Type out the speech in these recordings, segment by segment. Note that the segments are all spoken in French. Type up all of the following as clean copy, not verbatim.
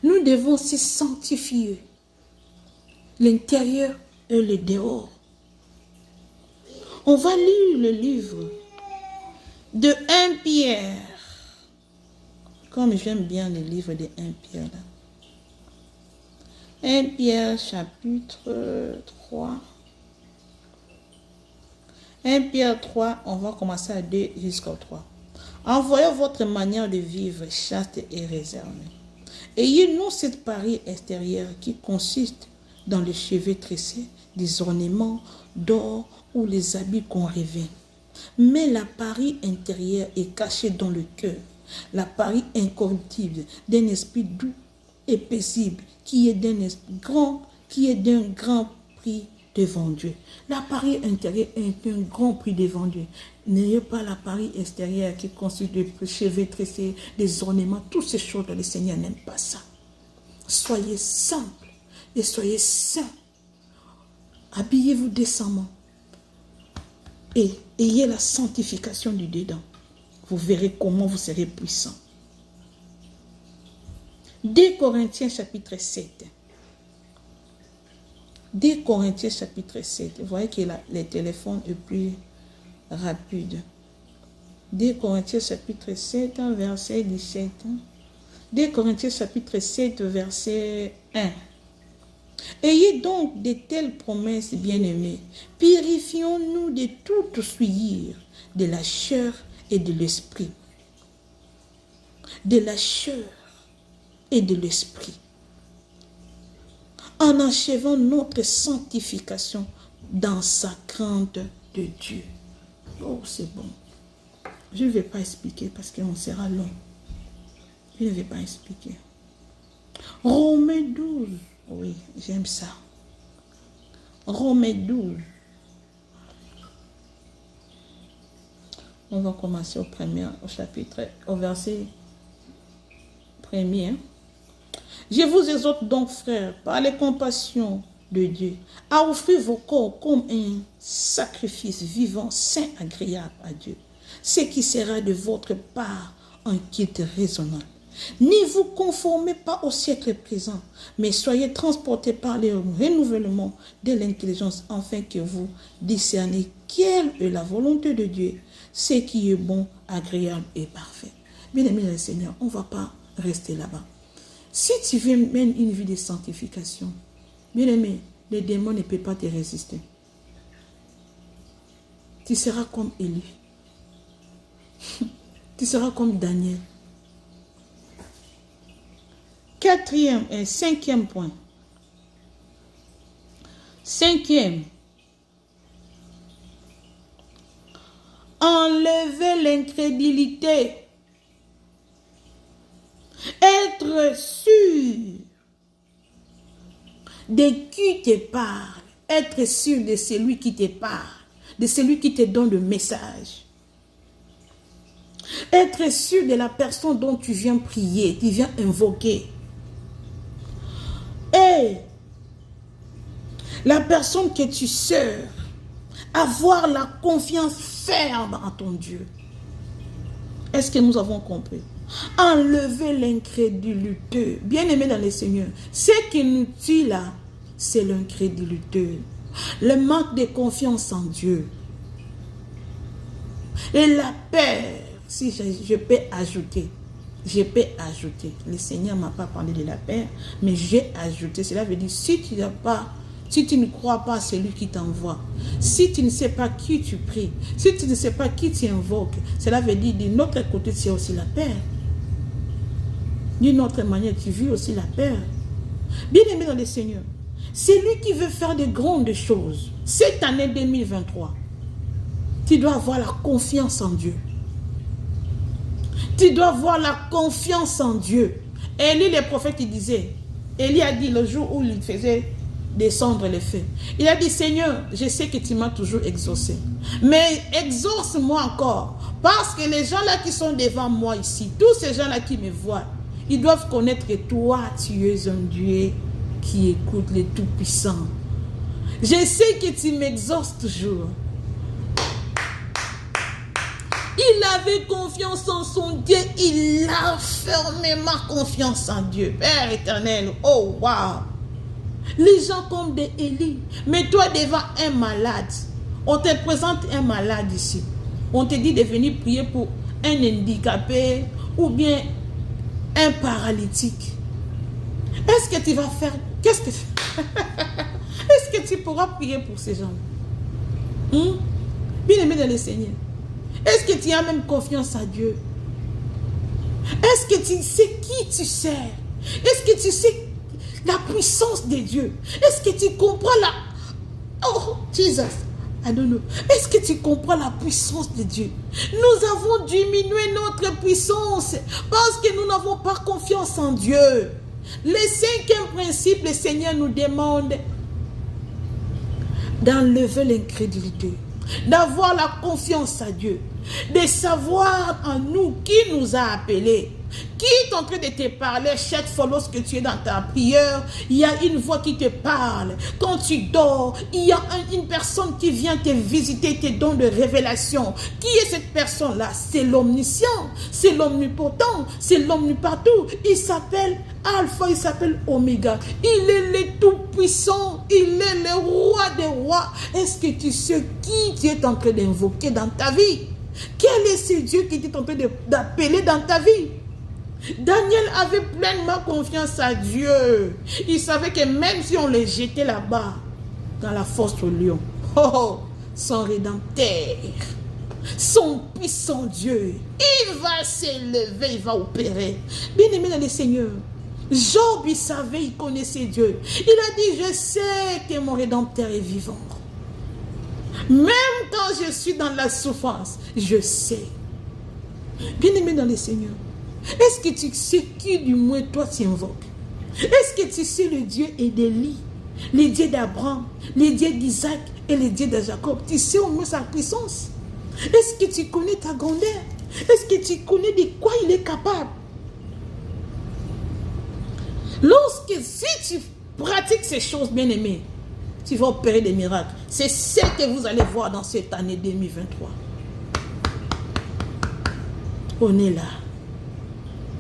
Nous devons se sanctifier. L'intérieur et le dehors. On va lire le livre de 1 Pierre. Comme j'aime bien le livre de 1 Pierre. Là. 1 Pierre chapitre 3. 1 Pierre 3, on va commencer à 2 jusqu'au 3. Envoyez votre manière de vivre chaste et réservée. Ayez non cette parure extérieure qui consiste dans les cheveux tressés, des ornements d'or ou les habits qu'on revêt. Mais la parure intérieure est cachée dans le cœur, la parure incorruptible d'un esprit doux et paisible qui est d'un grand prix devant Dieu. La parure intérieure est un grand prix devant Dieu. N'ayez pas la parure extérieure qui consiste de cheveux tressés, des ornements, toutes ces choses, le Seigneur n'aime pas ça. Soyez simples et soyez saints. Habillez-vous décemment et ayez la sanctification du dedans. Vous verrez comment vous serez puissants. 2 Corinthiens chapitre 7. 2 Corinthiens chapitre 7. Vous voyez que le téléphone est plus rapide. 2 Corinthiens chapitre 7, verset 17. 2 Corinthiens chapitre 7, verset 1. Ayez donc de telles promesses, bien-aimés. Purifions-nous de toute souillure, de la chair et de l'esprit. De la chair et de l'esprit. En achevant notre sanctification dans sa crainte de Dieu. Oh, c'est bon. Je ne vais pas expliquer parce qu'on sera long. Je ne vais pas expliquer. Romains 12. Oui, j'aime ça. Romains 12. On va commencer au chapitre, au verset 1er. Je vous exhorte donc, frères, par les compassions de Dieu, à offrir vos corps comme un sacrifice vivant, saint, agréable à Dieu, ce qui sera de votre part un culte raisonnable. N'y vous conformez pas au siècle présent, mais soyez transportés par le renouvellement de l'intelligence, afin que vous discerniez quelle est la volonté de Dieu, ce qui est bon, agréable et parfait. Bien-aimés le Seigneur, on ne va pas rester là-bas. Si tu veux mener une vie de sanctification, bien-aimé, les démons ne peuvent pas te résister. Tu seras comme Élie. Tu seras comme Daniel. 4e et 5e point. 5e. Enlever l'incrédulité. Être sûr de qui te parle. Être sûr de celui qui te parle. De celui qui te donne le message. Être sûr de la personne dont tu viens prier, tu viens invoquer. Et la personne que tu sers, avoir la confiance ferme en ton Dieu. Est-ce que nous avons compris? Enlever l'incrédulité. Bien-aimé dans le Seigneur, ce qui nous tue là, c'est l'incrédulité. Le manque de confiance en Dieu. Et la peur, si je peux ajouter. Je peux ajouter. Le Seigneur ne m'a pas parlé de la paix, mais j'ai ajouté. Cela veut dire, si tu n'as pas, si tu ne crois pas à celui qui t'envoie, si tu ne sais pas qui tu pries, si tu ne sais pas qui tu invoques, cela veut dire, de notre côté, c'est aussi la paix. D'une autre manière, tu vis aussi la paix. Bien-aimé dans le Seigneur, c'est lui qui veut faire de grandes choses. Cette année 2023, tu dois avoir la confiance en Dieu. Tu dois avoir la confiance en Dieu. Élie, le prophète, il disait, Élie a dit le jour où il faisait descendre les feux. Il a dit, Seigneur, je sais que tu m'as toujours exaucé. Mais exauce-moi encore. Parce que les gens là qui sont devant moi ici, tous ces gens là qui me voient, ils doivent connaître que toi, tu es un Dieu qui écoute les Tout-Puissants. Je sais que tu m'exauces toujours. Il avait confiance en son Dieu. Il a fermement confiance en Dieu. Père éternel, oh wow. Les gens comme des Élie. Mais toi devant un malade, on te présente un malade ici. On te dit de venir prier pour un handicapé ou bien un paralytique. Est-ce que tu vas faire? Qu'est-ce que est-ce que tu pourras prier pour ces gens? Bien-aimé dans le Seigneur. Est-ce que tu as même confiance à Dieu? Est-ce que tu sais qui tu sers? Est-ce que tu sais la puissance de Dieu? Est-ce que tu comprends la... Oh, Jesus, I don't know. Est-ce que tu comprends la puissance de Dieu? Nous avons diminué notre puissance parce que nous n'avons pas confiance en Dieu. Le cinquième principe, le Seigneur nous demande d'enlever l'incrédulité, d'avoir la confiance à Dieu, de savoir en nous qui nous a appelés. Qui est en train de te parler chaque fois lorsque tu es dans ta prière? Il y a une voix qui te parle. Quand tu dors, il y a une personne qui vient te visiter, te donne de révélation. Qui est cette personne-là? C'est l'omniscient, c'est l'omnipotent, c'est l'omnipartout. Il s'appelle Alpha, il s'appelle Oméga. Il est le tout-puissant, il est le roi des rois. Est-ce que tu sais qui tu es en train d'invoquer dans ta vie? Quel est ce Dieu qui est en train d'appeler dans ta vie? Daniel avait pleinement confiance à Dieu. Il savait que même si on les jetait là-bas, dans la fosse au lion, oh, son rédempteur, son puissant Dieu, il va s'élever, il va opérer. Bien-aimé dans le Seigneur, Job, il savait, il connaissait Dieu. Il a dit, je sais que mon rédempteur est vivant. Même quand je suis dans la souffrance, je sais. Bien-aimé dans le Seigneur, est-ce que tu sais qui du moins toi tu invoques? Est-ce que tu sais le Dieu d'Élie, le Dieu d'Abraham, le Dieu d'Isaac et le Dieu de Jacob? Tu sais au moins sa puissance? Est-ce que tu connais ta grandeur? Est-ce que tu connais de quoi il est capable? Si tu pratiques ces choses, bien-aimés, tu vas opérer des miracles. C'est ce que vous allez voir dans cette année 2023. On est là.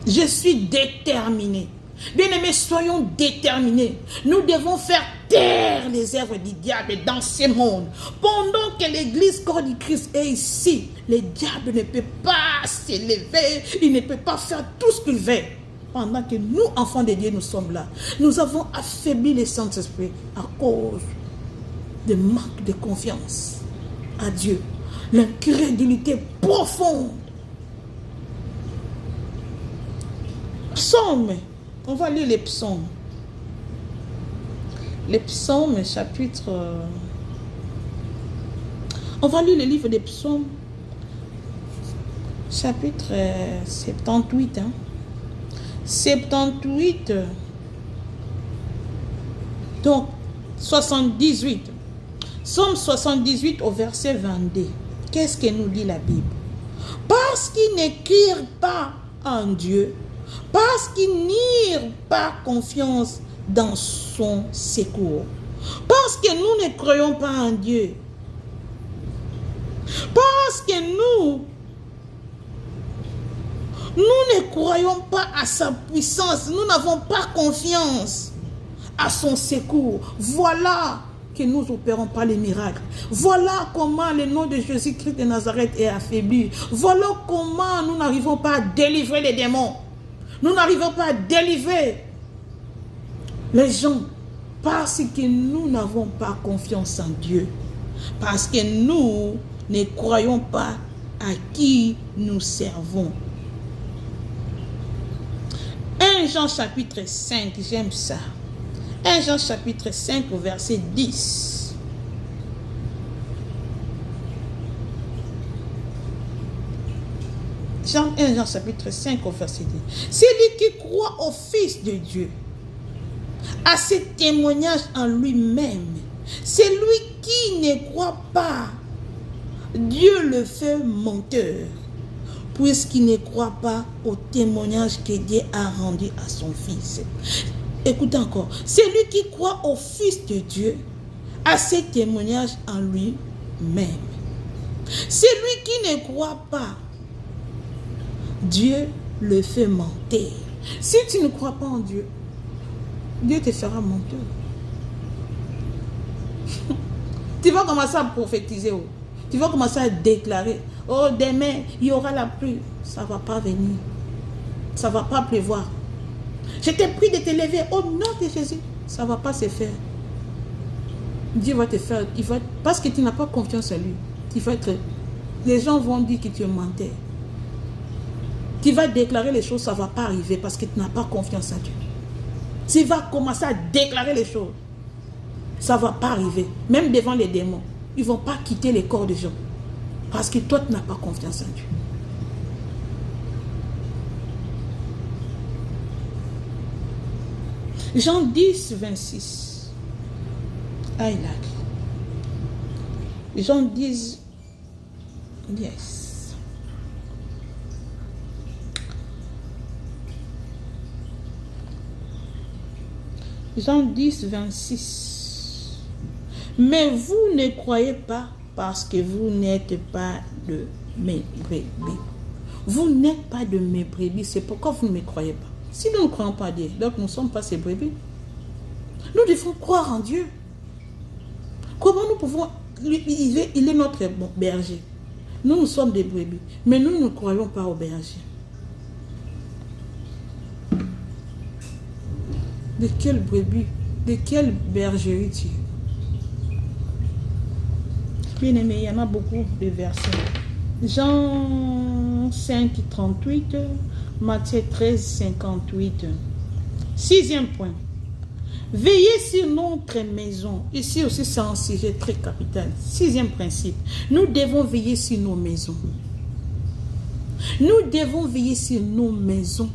Je suis déterminé. Bien-aimés, soyons déterminés. Nous devons faire taire les œuvres du diable dans ce monde. Pendant que l'église corps du Christ est ici, le diable ne peut pas s'élever. Il ne peut pas faire tout ce qu'il veut. Pendant que nous, enfants de Dieu, nous sommes là. Nous avons affaibli le Saint-Esprit à cause de manque de confiance à Dieu. L'incrédulité profonde. Psaume. On va lire les psaumes. Les psaumes, chapitre... On va lire le livre des psaumes. Chapitre 78. 78. Donc, 78. Psaume 78 au verset 22. Qu'est-ce que nous dit la Bible? Parce qu'ils n'écrirent pas en Dieu, parce qu'ils n'irent pas confiance dans son secours, parce que nous ne croyons pas en Dieu, parce que nous ne croyons pas à sa puissance, nous n'avons pas confiance à son secours. Voilà que nous n'opérons pas les miracles. Voilà comment le nom de Jésus-Christ de Nazareth est affaibli. Voilà comment nous n'arrivons pas à délivrer les démons. Nous n'arrivons pas à délivrer les gens parce que nous n'avons pas confiance en Dieu. Parce que nous ne croyons pas à qui nous servons. 1 Jean chapitre 5, j'aime ça. 1 Jean chapitre 5 au verset 10. Jean 1 Jean chapitre 5 au verset 10. Celui qui croit au Fils de Dieu a ce témoignage en lui-même. Celui qui ne croit pas, Dieu le fait menteur, puisqu'il ne croit pas au témoignage que Dieu a rendu à son Fils. Écoutez encore. Celui qui croit au Fils de Dieu a ce témoignage en lui-même. Celui qui ne croit pas, Dieu le fait mentir. Si tu ne crois pas en Dieu, Dieu te fera mentir. Tu vas commencer à prophétiser. Oh. Tu vas commencer à déclarer. Oh, demain, il y aura la pluie. Ça ne va pas venir. Ça ne va pas pleuvoir. Je t'ai pris de te lever. Au nom de Jésus, ça ne va pas se faire. Dieu va te faire. Parce que tu n'as pas confiance en lui. Les gens vont dire que tu es menteur. Tu vas déclarer les choses, ça ne va pas arriver parce que tu n'as pas confiance en Dieu. Tu vas commencer à déclarer les choses. Ça ne va pas arriver. Même devant les démons. Ils ne vont pas quitter les corps des gens. Parce que toi, tu n'as pas confiance en Dieu. Jean 10, 26. I like. Jean 10. Yes. Jean 10, 26. Mais vous ne croyez pas parce que vous n'êtes pas de mes brebis. Vous n'êtes pas de mes brebis. C'est pourquoi vous ne me croyez pas. Si nous ne croyons pas à Dieu, donc nous ne sommes pas ses brebis. Nous devons croire en Dieu. Comment nous pouvons... Il est notre berger. Nous sommes des brebis. Mais nous ne croyons pas au berger. De quelle brebis? De quelle bergerie tu es? Bien aimé, il y en a beaucoup de versets. Jean 5, 38, Matthieu 13, 58. Sixième point. Veillez sur notre maison. Ici aussi, c'est un sujet très capital. Sixième principe. Nous devons veiller sur nos maisons. Nous devons veiller sur nos maisons.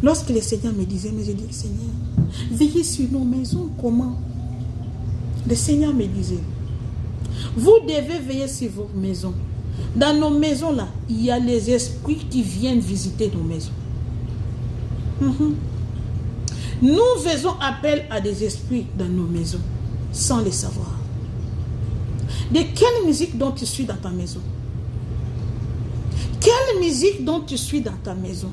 Lorsque le Seigneur me disait, mais je dis, Seigneur, veillez sur nos maisons. Comment? Le Seigneur me disait, vous devez veiller sur vos maisons. Dans nos maisons là, il y a les esprits qui viennent visiter nos maisons. Nous faisons appel à des esprits dans nos maisons, sans les savoir. De quelle musique dont tu suis dans ta maison? Quelle musique dont tu suis dans ta maison?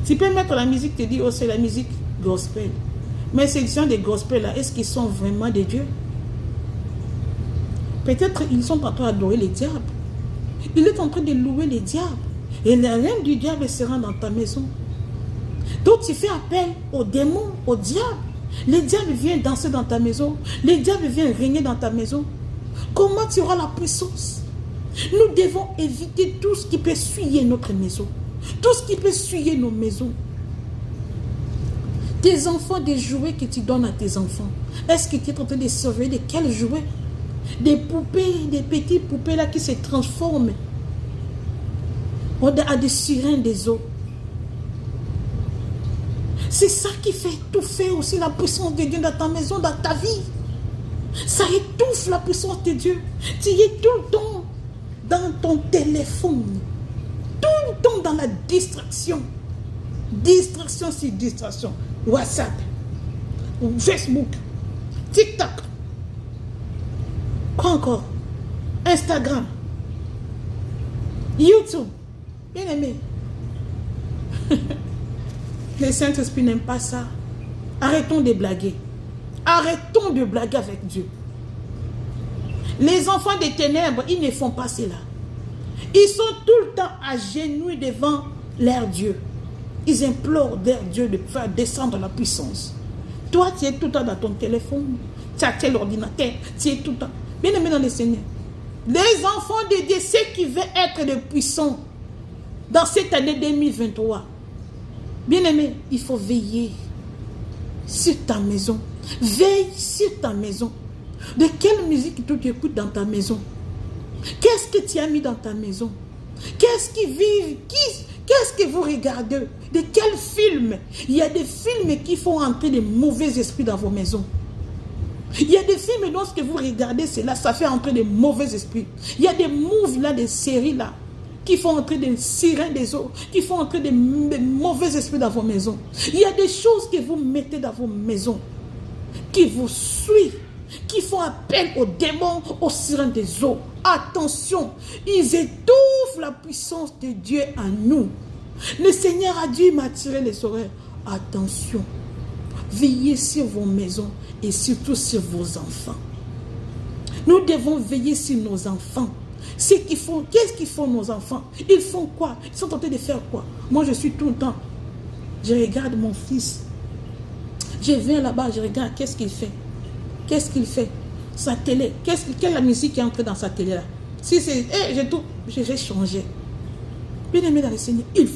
Tu peux mettre la musique, tu dis, oh c'est la musique gospel. Mais ces gens de gospel là, est-ce qu'ils sont vraiment des dieux? Peut-être ils sont en train d'adorer les diables. Il est en train de louer les diables. Et la reine du diable sera dans ta maison. Donc tu fais appel aux démons, aux diables. Les diables viennent danser dans ta maison. Les diables viennent régner dans ta maison. Comment tu auras la puissance? Nous devons éviter tout ce qui peut souiller notre maison. Tout ce qui peut souiller nos maisons. Tes enfants, des jouets que tu donnes à tes enfants. Est-ce que tu es en train de surveiller de quels jouets? Des poupées, des petites poupées là qui se transforment à des sirènes des eaux. C'est ça qui fait étouffer aussi la puissance de Dieu dans ta maison, dans ta vie. Ça étouffe la puissance de Dieu. Tu es tout le temps dans ton téléphone. Tout le temps dans la distraction. Distraction sur distraction. WhatsApp, Facebook, TikTok. Quoi encore? Instagram, YouTube. Bien aimé. Le Saint-Esprit n'aime pas ça. Arrêtons de blaguer. Arrêtons de blaguer avec Dieu. Les enfants des ténèbres, ils ne font pas cela. Ils sont tout le temps à genoux devant leur Dieu. Ils implorent leur Dieu de faire descendre la puissance. Toi, tu es tout le temps dans ton téléphone. Tu as l'ordinateur. Tu es tout le temps. Bien aimé dans le Seigneur. Les enfants de Dieu, ceux qui veulent être de puissants dans cette année 2023. Bien aimé, il faut veiller sur ta maison. Veille sur ta maison. De quelle musique tu écoutes dans ta maison? Qu'est-ce que tu as mis dans ta maison? Qu'est-ce qui vit? Qu'est-ce que vous regardez? De quel film? Il y a des films qui font entrer des mauvais esprits dans vos maisons. Il y a des films, lorsque vous regardez cela, ça fait entrer des mauvais esprits. Il y a des moves là, des séries là, qui font entrer des sirènes des eaux, qui font entrer des mauvais esprits dans vos maisons. Il y a des choses que vous mettez dans vos maisons, qui vous suivent, qui font appel aux démons, aux sirènes des eaux. Attention, ils étouffent étouffe la puissance de Dieu en nous. Le Seigneur a dû m'attirer les oreilles. Attention, veillez sur vos maisons et surtout sur vos enfants. Nous devons veiller sur nos enfants. Qu'est-ce qu'ils font nos enfants? Ils font quoi? Ils sont tentés de faire quoi? Moi, je suis tout le temps. Je regarde mon fils. Je viens là-bas, je regarde, qu'est-ce qu'il fait? Qu'est-ce qu'il fait? Sa télé. Quelle est la musique qui est entrée dans sa télé là? Si c'est... j'ai changé. Bien aimé dans le Seigneur, il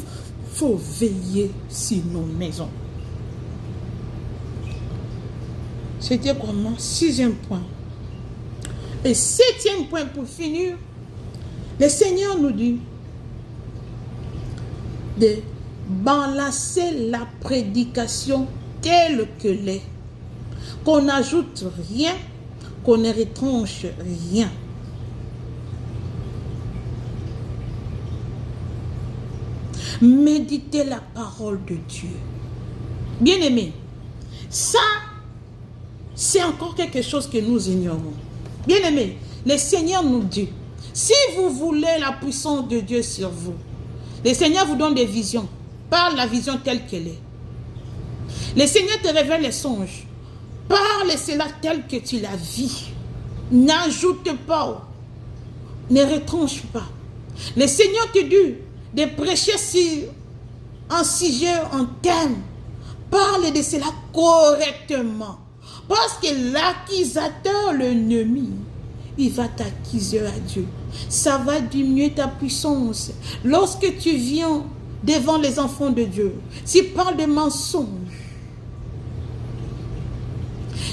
faut veiller sur nos maisons. C'était comment? 6e point. Et 7e point pour finir. Le Seigneur nous dit de balancer la prédication telle que l'est. Qu'on n'ajoute rien, qu'on ne retranche rien. Méditez la parole de Dieu. Bien-aimés, ça, c'est encore quelque chose que nous ignorons. Bien-aimés, le Seigneur nous dit, si vous voulez la puissance de Dieu sur vous, le Seigneur vous donne des visions. Parle la vision telle qu'elle est. Le Seigneur te révèle les songes. Parle cela tel que tu la vis. N'ajoute pas. Ne retranche pas. Le Seigneur te dit de prêcher sur un sujet, un thème. Parle de cela correctement. Parce que l'accusateur, l'ennemi, il va t'accuser à Dieu. Ça va diminuer ta puissance. Lorsque tu viens devant les enfants de Dieu, tu parles de mensonges.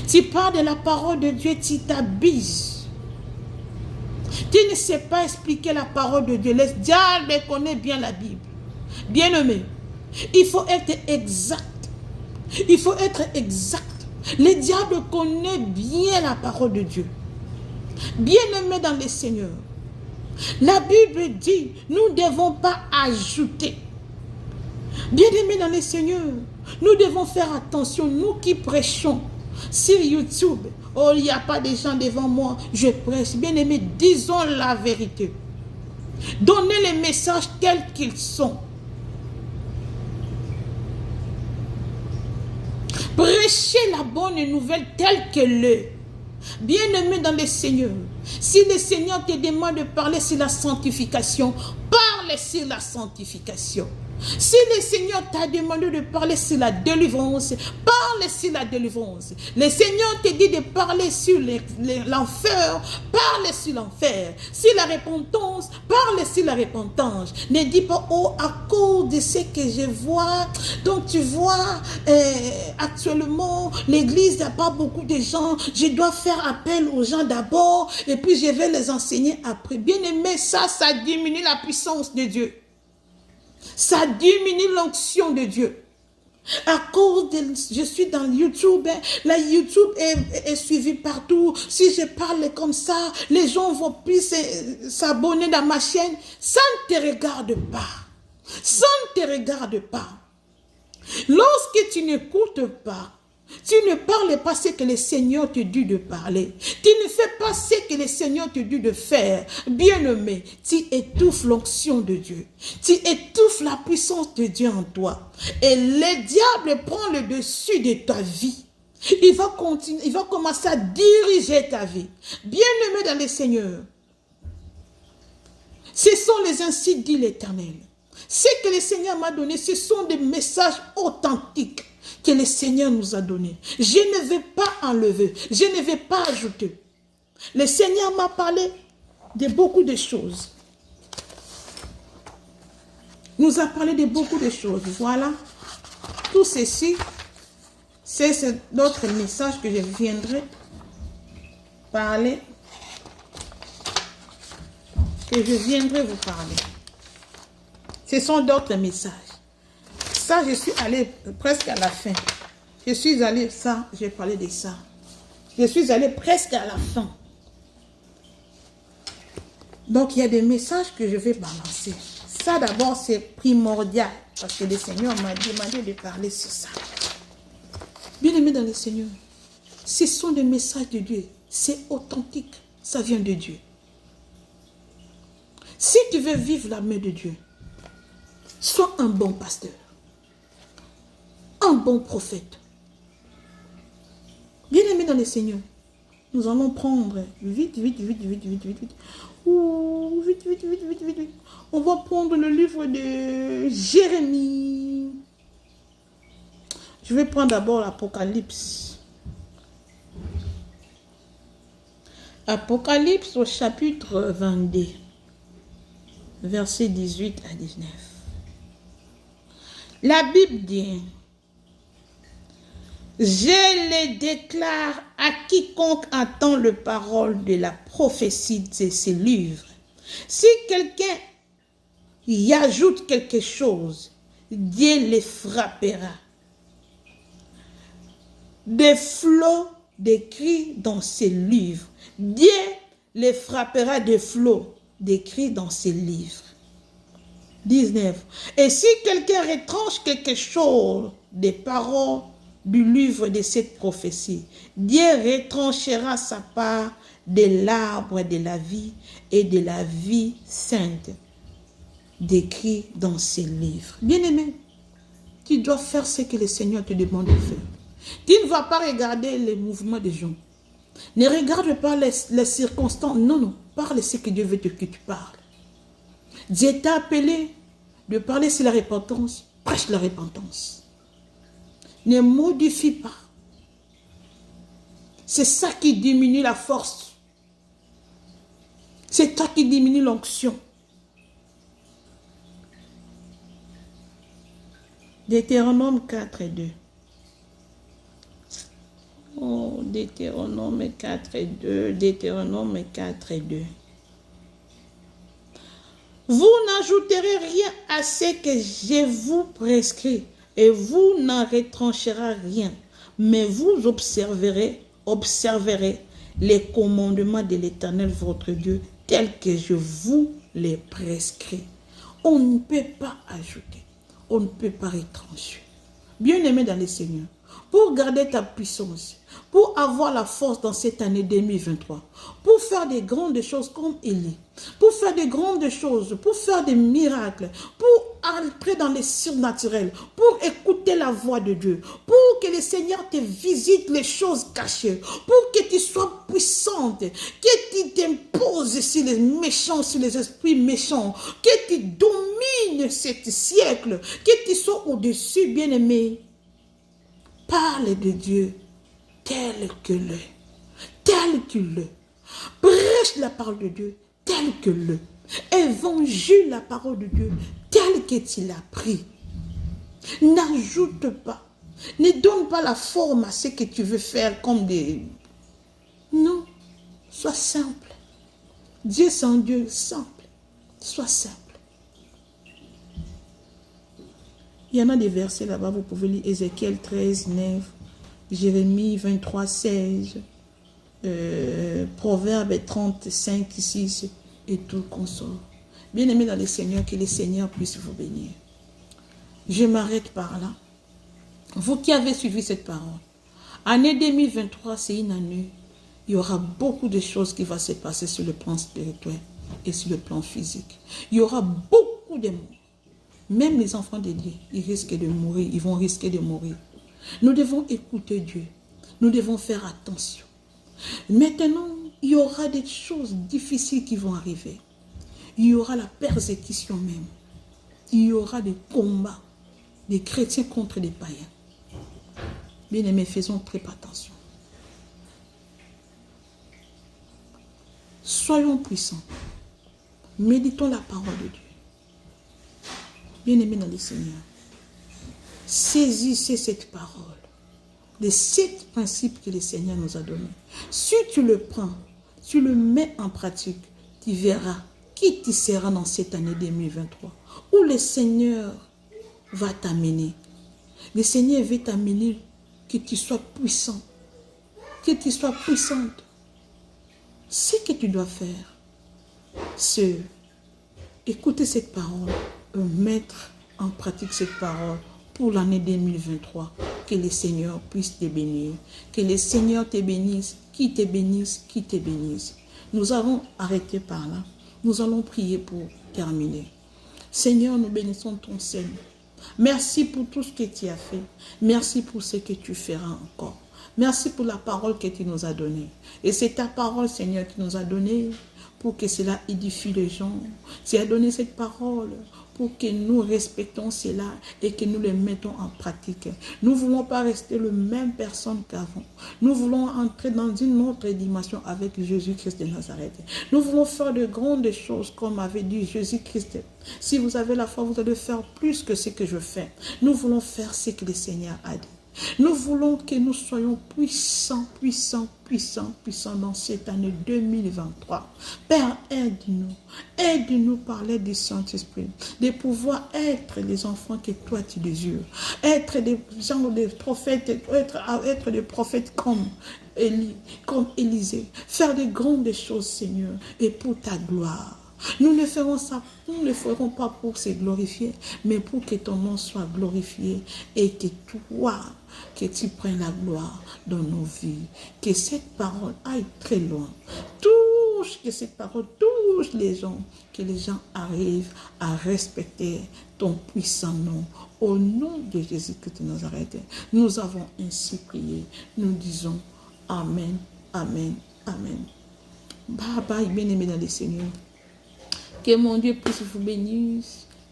Tu parles de la parole de Dieu, tu t'abuses. Tu ne sais pas expliquer la parole de Dieu. Le diable connaît bien la Bible. Bien-aimé, il faut être exact. Il faut être exact. Le diable connaît bien la parole de Dieu. Bien-aimé dans le Seigneur, la Bible dit, nous ne devons pas ajouter. Bien-aimé dans le Seigneur, nous devons faire attention, nous qui prêchons sur YouTube. Oh, il n'y a pas de gens devant moi, je prêche. Bien-aimé, disons la vérité. Donnez les messages tels qu'ils sont. Prêchez la bonne nouvelle telle qu'elle est. Bien-aimé dans le Seigneur, si le Seigneur te demande de parler sur la sanctification, parle sur la sanctification. Si le Seigneur t'a demandé de parler sur la délivrance, parle sur la délivrance. Le Seigneur te dit de parler sur l'enfer, parle sur l'enfer. Sur la repentance, parle sur la repentance. Ne dis pas, oh, à cause de ce que je vois. Donc tu vois, actuellement, l'église n'a pas beaucoup de gens. Je dois faire appel aux gens d'abord et puis je vais les enseigner après. Bien aimé, ça diminue la puissance de Dieu. Ça diminue l'onction de Dieu. À cause de... Je suis dans YouTube. La YouTube est suivie partout. Si je parle comme ça, les gens vont plus s'abonner dans ma chaîne. Ça ne te regarde pas. Ça ne te regarde pas. Lorsque tu n'écoutes pas, tu ne parles pas ce que le Seigneur te dit de parler. Tu ne fais pas ce que le Seigneur te dit de faire. Bien-aimé, tu étouffes l'onction de Dieu. Tu étouffes la puissance de Dieu en toi. Et le diable prend le dessus de ta vie. Il va continuer, il va commencer à diriger ta vie. Bien-aimé dans le Seigneur, ce sont les ainsi dit l'Éternel. Ce que le Seigneur m'a donné, ce sont des messages authentiques que le Seigneur nous a donné. Je ne vais pas enlever, je ne vais pas ajouter. Le Seigneur m'a parlé de beaucoup de choses. Nous a parlé de beaucoup de choses. Voilà. Tout ceci, c'est d'autres messages que je viendrai parler. Que je viendrai vous parler. Ce sont d'autres messages. Ça, je suis allée presque à la fin. Je suis allée, ça, j'ai parlé de ça. Je suis allée presque à la fin. Donc, il y a des messages que je vais balancer. Ça, d'abord, c'est primordial. Parce que le Seigneur m'a demandé de parler sur ça. Bien-aimé dans le Seigneur, ce sont des messages de Dieu. C'est authentique. Ça vient de Dieu. Si tu veux vivre la main de Dieu, sois un bon pasteur, un bon prophète. Bien-aimé dans le Seigneur, nous allons prendre vite. Ouh, vite. On va prendre le livre de Jérémie. Je vais prendre d'abord l'Apocalypse. Apocalypse au chapitre 22, versets 18 à 19. La Bible dit: je les déclare à quiconque entend le parole de la prophétie de ces livres. Si quelqu'un y ajoute quelque chose, Dieu les frappera. Des flots d'écrits dans ces livres. Dieu les frappera des flots d'écrits dans ces livres. 19. Et si quelqu'un retranche quelque chose des paroles du livre de cette prophétie, Dieu retranchera sa part de l'arbre de la vie et de la vie sainte décrit dans ces livres. Bien-aimé, tu dois faire ce que le Seigneur te demande de faire. Tu ne vas pas regarder les mouvements des gens. Ne regarde pas les circonstances. Non. Parle ce que Dieu veut que tu parles. Dieu t'a appelé de parler sur la repentance. Prêche la repentance. Ne modifie pas. C'est ça qui diminue la force. C'est ça qui diminue l'onction. Deutéronome 4 et 2. Oh, Deutéronome 4 et 2. Deutéronome 4 et 2. Vous n'ajouterez rien à ce que je vous prescris, et vous n'en retrancherez rien, mais vous observerez les commandements de l'Éternel votre Dieu, tels que je vous les prescris. On ne peut pas ajouter, on ne peut pas retrancher. Bien-aimé dans le Seigneur, pour garder ta puissance, pour avoir la force dans cette année 2023, pour faire des grandes choses comme Élie, pour faire des grandes choses, pour faire des miracles, pour entrer dans les surnaturels, pour écouter la voix de Dieu, pour que le Seigneur te visite les choses cachées, pour que tu sois puissante, que tu t'imposes sur les méchants, sur les esprits méchants, que tu domines ce siècle, que tu sois au-dessus, bien-aimé. Parle de Dieu tel que l'est, tel qu'il est. Prêche la parole de Dieu tel que l'est. Évangile la parole de Dieu tel que tu l'as pris. N'ajoute pas. Ne donne pas la forme à ce que tu veux faire comme des... Non, sois simple. Dieu c'est un Dieu simple. Sois simple. Il y en a des versets là-bas, vous pouvez lire Ézéchiel 13, 9, Jérémie 23, 16, Proverbes 35, 6 et tout consort. Bien-aimés dans le Seigneur, que le Seigneur puisse vous bénir. Je m'arrête par là. Vous qui avez suivi cette parole, année 2023, c'est une année, il y aura beaucoup de choses qui vont se passer sur le plan spirituel et sur le plan physique. Il y aura beaucoup de morts. Même les enfants de Dieu, ils risquent de mourir, ils vont risquer de mourir. Nous devons écouter Dieu. Nous devons faire attention. Maintenant, il y aura des choses difficiles qui vont arriver. Il y aura la persécution même. Il y aura des combats des chrétiens contre des païens. Bien-aimés, faisons très attention. Soyons puissants. Méditons la parole de Dieu. Bien-aimés dans le Seigneur, saisissez cette parole, les 7 principes que le Seigneur nous a donnés. Si tu le prends, tu le mets en pratique, tu verras qui tu seras dans cette année 2023, où le Seigneur va t'amener. Le Seigneur veut t'amener que tu sois puissant, que tu sois puissante. Ce que tu dois faire, c'est écouter cette parole, mettre en pratique cette parole pour l'année 2023. Que le Seigneur puisse te bénir. Que le Seigneur te bénisse, qui te bénisse, qui te bénisse. Nous avons arrêté par là. Nous allons prier pour terminer. Seigneur, nous bénissons ton Seigneur. Merci pour tout ce que tu as fait. Merci pour ce que tu feras encore. Merci pour la parole que tu nous as donnée. Et c'est ta parole, Seigneur, qui nous a donné pour que cela édifie les gens. Tu as donné cette parole pour que nous respectons cela et que nous le mettons en pratique. Nous ne voulons pas rester la même personne qu'avant. Nous voulons entrer dans une autre dimension avec Jésus-Christ de Nazareth. Nous voulons faire de grandes choses comme avait dit Jésus-Christ. Si vous avez la foi, vous allez faire plus que ce que je fais. Nous voulons faire ce que le Seigneur a dit. Nous voulons que nous soyons puissants, puissants, puissants, puissants dans cette année 2023. Père, aide-nous. Aide-nous par l'aide du Saint-Esprit de pouvoir être les enfants que toi tu désires. Être des gens, des prophètes, être des prophètes comme Élisée. Faire de grandes choses, Seigneur, et pour ta gloire. Nous ne ferons ça, nous ne le ferons pas pour se glorifier, mais pour que ton nom soit glorifié et que toi, que tu prennes la gloire dans nos vies. Que cette parole aille très loin. Que cette parole touche les gens, que les gens arrivent à respecter ton puissant nom. Au nom de Jésus-Christ de Nazareth, nous avons ainsi prié. Nous disons Amen, Amen, Amen. Bye bye, bien-aimés dans le Seigneur. Que mon Dieu puisse vous bénir,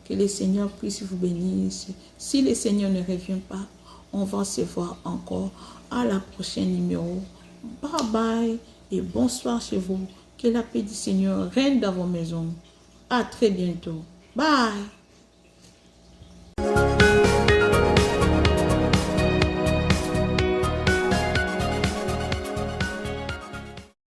que le Seigneur puisse vous bénir. Si le Seigneur ne revient pas, on va se voir encore à la prochaine numéro. Bye bye et bonsoir chez vous. Que la paix du Seigneur règne dans vos maisons. À très bientôt. Bye.